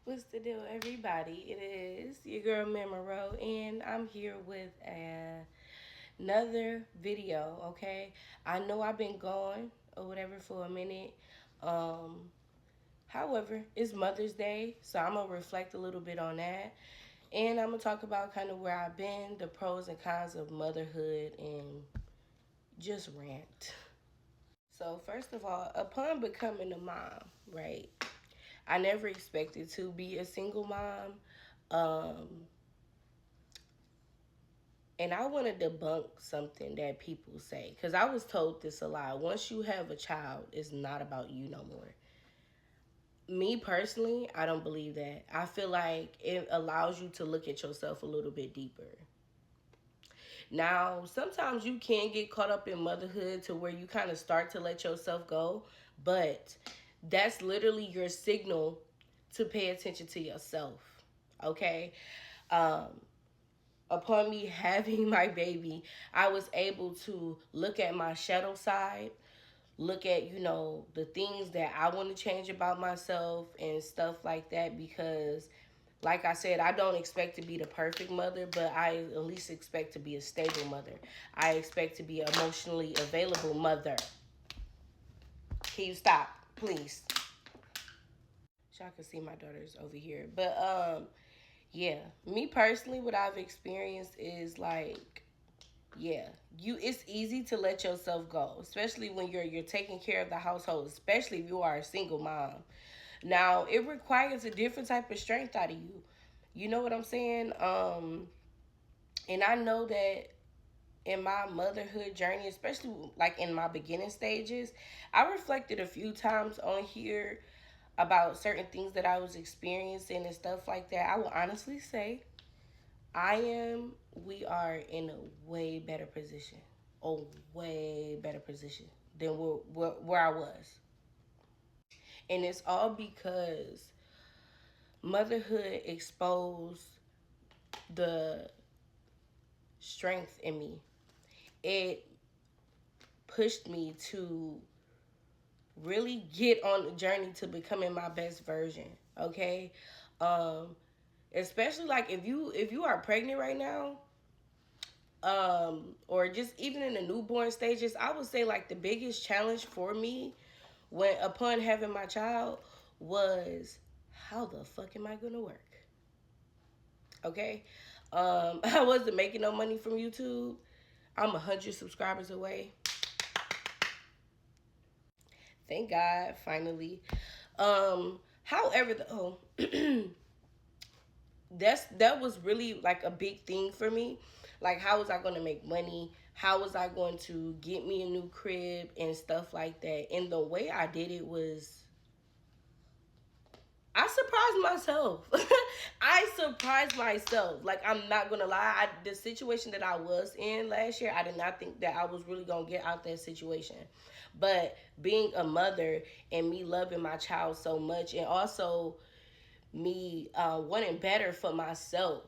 What's the deal, everybody? It is your girl Memoro, and I'm here with another video. Okay, I know I've been gone or whatever for a minute. Um, However, it's Mother's Day, so I'm gonna reflect a little bit on that, and I'm gonna talk about kind of where I've been, the pros and cons of motherhood, and just rant. So first of all, upon becoming a mom, right? I never expected to be a single mom. Um, and I want to debunk something that people say because I was told this a lot. Once you have a child, it's not about you no more. Me personally, I don't believe that. I feel like it allows you to look at yourself a little bit deeper. Now, sometimes you can get caught up in motherhood to where you kind of start to let yourself go, but that's literally your signal to pay attention to yourself. Okay? Um, Upon me having my baby, I was able to look at my shadow side, look at, the things that I want to change about myself and stuff like that because like I said, I don't expect to be the perfect mother, but I at least expect to be a stable mother. I expect to be an emotionally available mother. Can you stop, please? Y'all can see my daughter's over here. But yeah, me personally, what I've experienced is like, yeah, it's easy to let yourself go, especially when you're taking care of the household, especially if you are a single mom. Now, it requires a different type of strength out of you. You know what I'm saying? And I know that in my motherhood journey, especially like in my beginning stages, I reflected a few times on here about certain things that I was experiencing and stuff like that. I will honestly say we are in a way better position, a way better position than where I was. And it's all because motherhood exposed the strength in me. It pushed me to really get on the journey to becoming my best version. Okay, um, especially like if you are pregnant right now, or just even in the newborn stages, I would say like the biggest challenge for me when upon having my child was how the fuck am I gonna work? Okay, I wasn't making no money from YouTube. I'm 100 subscribers away. Thank God, finally. However, though, that was really like a big thing for me. Like, how was I going to make money? How was I going to get me a new crib and stuff like that? And the way I did it was I surprised myself. I surprised myself. Like, I'm not gonna lie. The situation that I was in last year, I did not think that I was really gonna get out that situation. But being a mother and me loving my child so much, and also me wanting better for myself,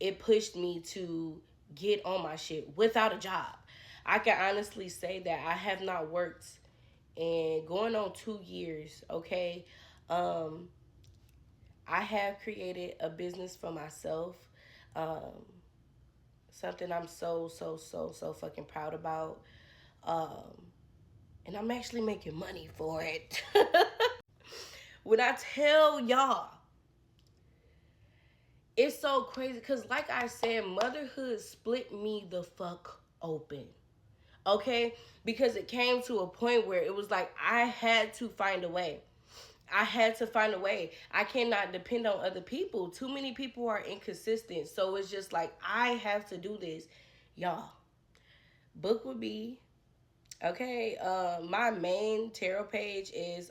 it pushed me to get on my shit without a job. I can honestly say that I have not worked in going on 2 years. Okay. Um, I have created a business for myself. Um, Something I'm so fucking proud about. Um, and I'm actually making money for it. When I tell y'all, it's so crazy because, like I said, motherhood split me the fuck open. Okay? Because it came to a point where it was like I had to find a way. I had to find a way. I cannot depend on other people. Too many people are inconsistent. So it's just like, I have to do this. Y'all, book with me. Okay. My main tarot page is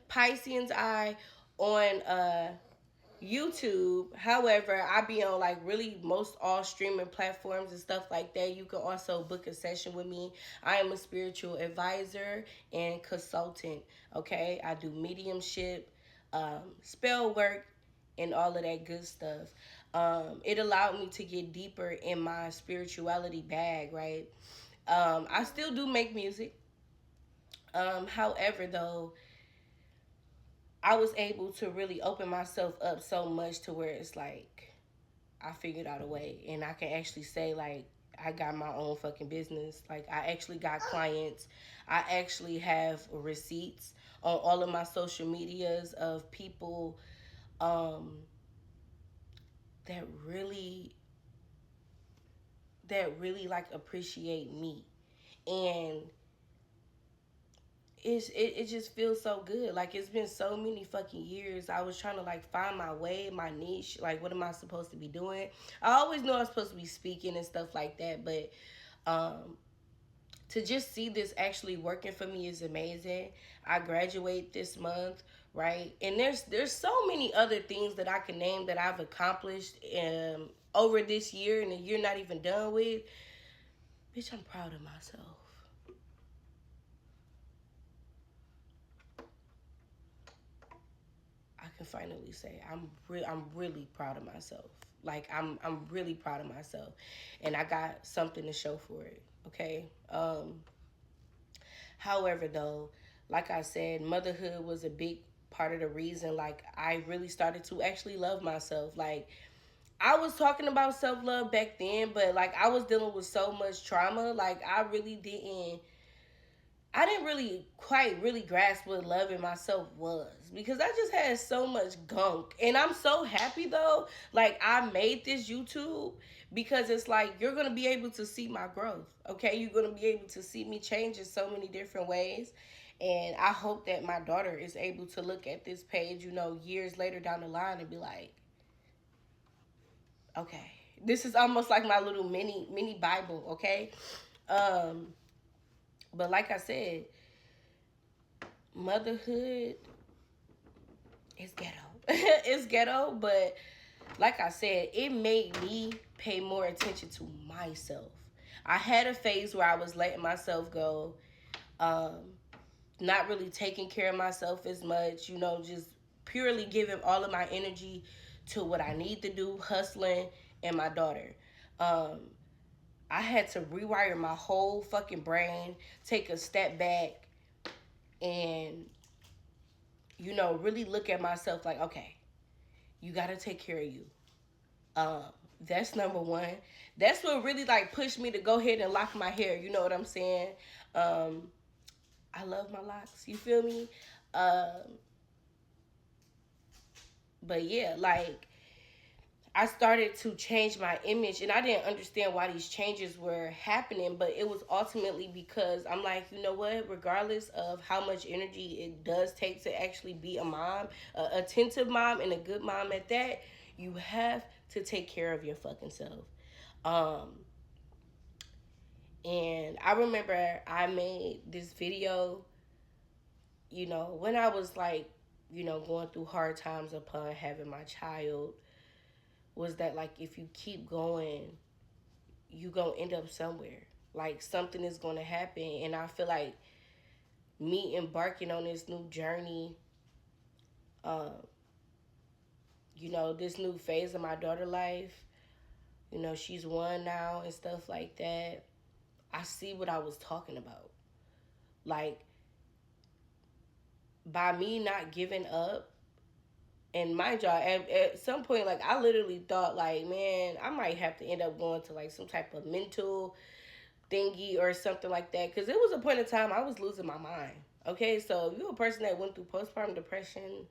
Piscean's Eye on YouTube. However, I be on like really most all streaming platforms and stuff like that. You can also book a session with me. I am a spiritual advisor and consultant. Okay, I do mediumship, spell work, and all of that good stuff. It allowed me to get deeper in my spirituality bag, right? I still do make music. However, though, I was able to really open myself up so much to where it's like I figured out a way, and I can actually say like I got my own fucking business. Like I actually got clients. I actually have receipts on all of my social medias of people um, that really like appreciate me, and it just feels so good. Like it's been so many fucking years. I was trying to like find my way, my niche. Like what am I supposed to be doing? I always knew I was supposed to be speaking and stuff like that, but um, to just see this actually working for me is amazing. I graduate this month, right? And there's so many other things that I can name that I've accomplished over this year and the year not even done with. Bitch, I'm proud of myself. I can finally say I'm really proud of myself. Like I'm really proud of myself, and I got something to show for it. Okay. However, though, like I said, motherhood was a big part of the reason. Like I really started to actually love myself. Like I was talking about self love back then, but like I was dealing with so much trauma. Like I didn't really quite really grasp what loving myself was because I just had so much gunk. And I'm so happy though. Like I made this YouTube because it's like you're going to be able to see my growth. Okay? You're going to be able to see me change in so many different ways. And I hope that my daughter is able to look at this page, years later down the line and be like, okay, this is almost like my little mini Bible, okay? Um, but like I said, motherhood is ghetto. It's ghetto, but like I said, it made me pay more attention to myself. I had a phase where I was letting myself go, um, not really taking care of myself as much, just purely giving all of my energy to what I need to do, hustling, and my daughter. Um, I had to rewire my whole fucking brain, take a step back, and really look at myself like, okay, you gotta take care of you. Um, that's number one. That's what really like pushed me to go ahead and lock my hair. You know what I'm saying? Um, I love my locks. You feel me? Um, but yeah, like I started to change my image, and I didn't understand why these changes were happening, but it was ultimately because I'm like, you know what, regardless of how much energy it does take to actually be a mom, a attentive mom and a good mom at that, you have to take care of your fucking self. Um, and I remember I made this video, when I was like, going through hard times upon having my child, was that like if you keep going, you gonna end up somewhere. Like something is gonna happen, and I feel like me embarking on this new journey, um, this new phase of my daughter life. She's one now and stuff like that. I see what I was talking about. Like by me not giving up, and mind y'all, at some point, like I literally thought, like, man, I might have to end up going to like some type of mental thingy or something like that. Because it was a point in time I was losing my mind. Okay, so if you're a person that went through postpartum depression,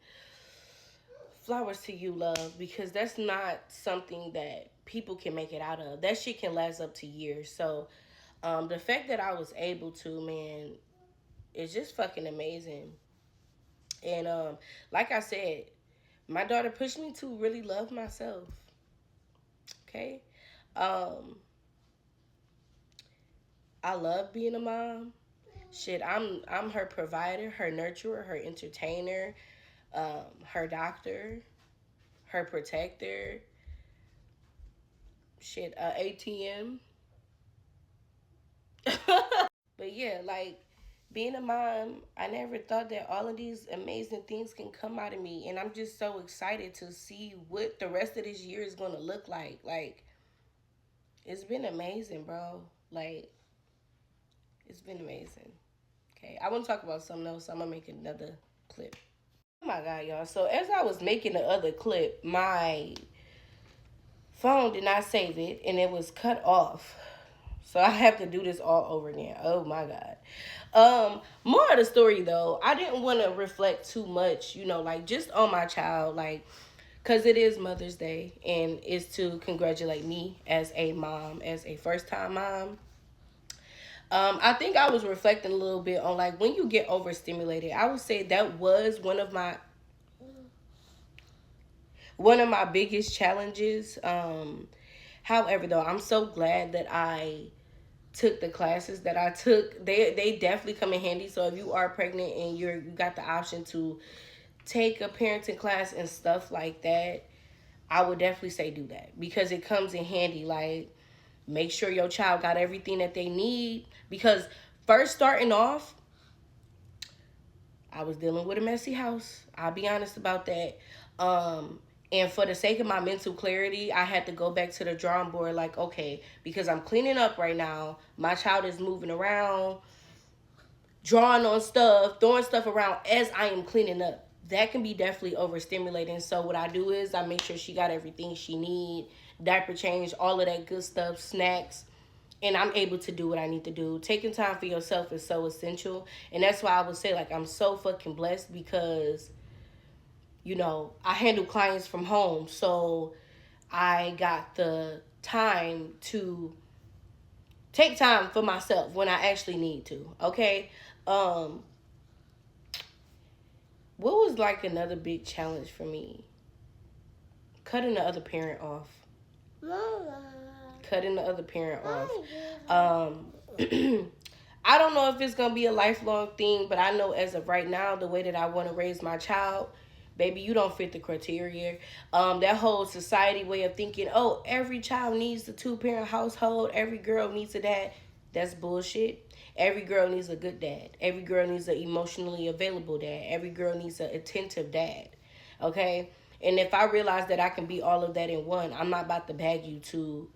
flowers to you, love, because that's not something that people can make it out of. That shit can last up to years. So, the fact that I was able to, man, is just fucking amazing. And like I said, my daughter pushed me to really love myself. Okay, um, I love being a mom. Shit, I'm her provider, her nurturer, her entertainer, her doctor, her protector. Shit, ATM. But yeah, like being a mom, I never thought that all of these amazing things can come out of me, and I'm just so excited to see what the rest of this year is gonna look like. Like it's been amazing, bro. Like it's been amazing. Okay, I want to talk about something else. I'm gonna make another clip. Oh my god, y'all. So as I was making the other clip, my phone did not save it and it was cut off. So I have to do this all over again. Oh my god. More of the story though, I didn't want to reflect too much, like just on my child, like, cause it is Mother's Day and it's to congratulate me as a mom, as a first time mom. I think I was reflecting a little bit on like when you get overstimulated. I would say that was one of my biggest challenges. However, though, I'm so glad that I took the classes that I took. They definitely come in handy. So if you are pregnant and you got the option to take a parenting class and stuff like that, I would definitely say do that because it comes in handy. Like, make sure your child got everything that they need because first starting off, I was dealing with a messy house. I'll be honest about that. Um, and for the sake of my mental clarity, I had to go back to the drawing board. Like, okay, because I'm cleaning up right now. My child is moving around, drawing on stuff, throwing stuff around as I am cleaning up. That can be definitely overstimulating. So what I do is I make sure she got everything she need, diaper change, all of that good stuff, snacks, and I'm able to do what I need to do. Taking time for yourself is so essential. And that's why I would say, like, I'm so fucking blessed because, I handle clients from home. So I got the time to take time for myself when I actually need to. Okay. Um, what was like another big challenge for me? Cutting the other parent off. Mama. Cutting the other parent off. I don't know if it's gonna be a lifelong thing, but I know as of right now, the way that I want to raise my child, baby, you don't fit the criteria. That whole society way of thinking, oh, every child needs a two-parent household, every girl needs a dad. That's bullshit. Every girl needs a good dad. Every girl needs an emotionally available dad. Every girl needs an attentive dad. Okay? And if I realize that I can be all of that in one, I'm not about to beg you to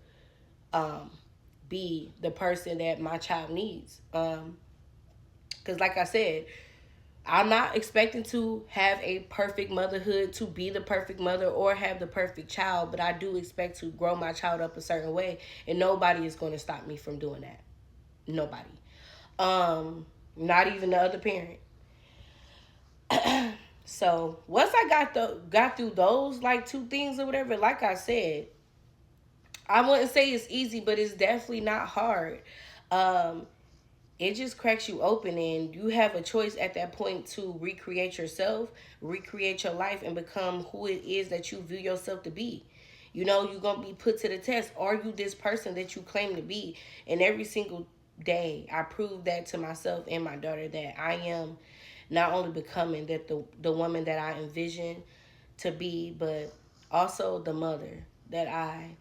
um, be the person that my child needs. Because, like I said, I'm not expecting to have a perfect motherhood, to be the perfect mother, or have the perfect child, but I do expect to grow my child up a certain way, and nobody is going to stop me from doing that. Nobody. Not even the other parent. So once I got through those like two things or whatever, like I said, I wouldn't say it's easy, but it's definitely not hard. Um, it just cracks you open and you have a choice at that point to recreate yourself, recreate your life, and become who it is that you view yourself to be. You're going to be put to the test. Are you this person that you claim to be? And every single day, I prove that to myself and my daughter that I am not only becoming that the woman that I envision to be, but also the mother that I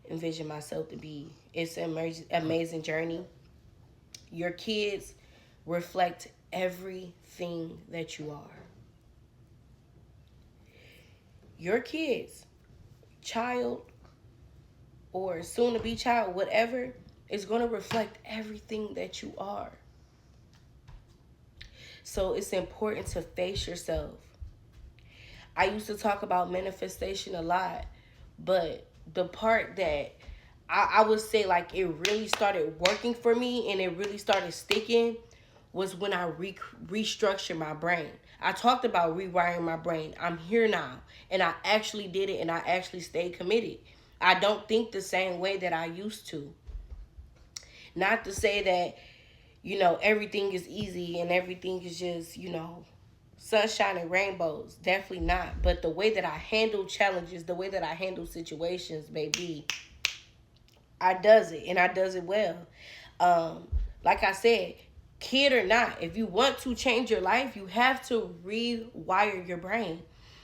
envision myself to be. It's an amazing journey. Your kids reflect everything that you are. Your kids, child or soon to be child, whatever, is going to reflect everything that you are. So it's important to face yourself. I used to talk about manifestation a lot, but the part that I would say like it really started working for me and it really started sticking was when I restructured my brain. I talked about rewiring my brain. I'm here now, and I actually did it, and I actually stayed committed. I don't think the same way that I used to. Not to say that, everything is easy and everything is just, sunshine and rainbows. Definitely not. But the way that I handle challenges, the way that I handle situations, baby, I does it and I does it well. Like I said, kid or not, if you want to change your life, you have to rewire your brain.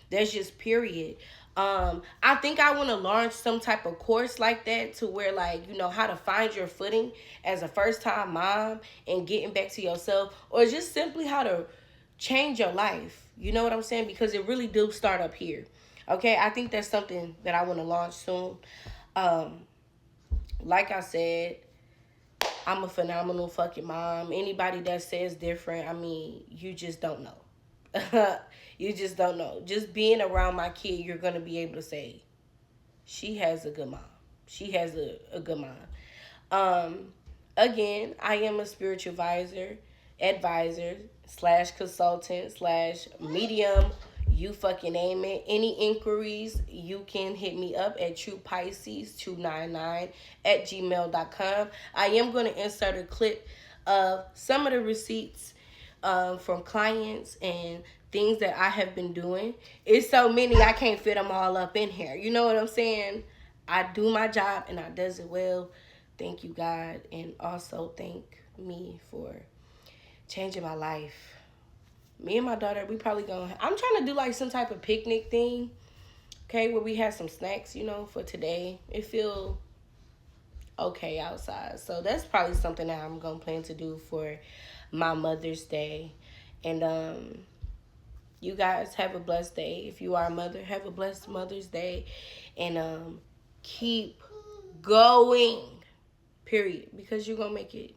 That's just period. I think I want to launch some type of course like that to where like, how to find your footing as a first time mom and getting back to yourself, or just simply how to change your life. You know what I'm saying? Because it really do start up here. Okay, I think that's something that I want to launch soon. Um, like I said, I'm a phenomenal fucking mom. Anybody that says different, I mean, you just don't know. You just don't know. Just being around my kid, you're going to be able to say, she has a good mom. She has a good mom. Um, Again, I am a spiritual advisor slash consultant slash medium. You fucking name it. Any inquiries, you can hit me up at truepisces299 at gmail.com. I am going to insert a clip of some of the receipts from clients and things that I have been doing. It's so many I can't fit them all up in here. You know what I'm saying? I do my job and I does it well. Thank you, God, and also thank me for changing my life. Me and my daughter, we probably gonna. I'm trying to do like some type of picnic thing, okay, where we have some snacks, for today. It feel okay outside, so that's probably something that I'm gonna plan to do for my Mother's Day, and you guys have a blessed day. If you are a mother, have a blessed Mother's Day, and keep going. Period. Because you're gonna make it.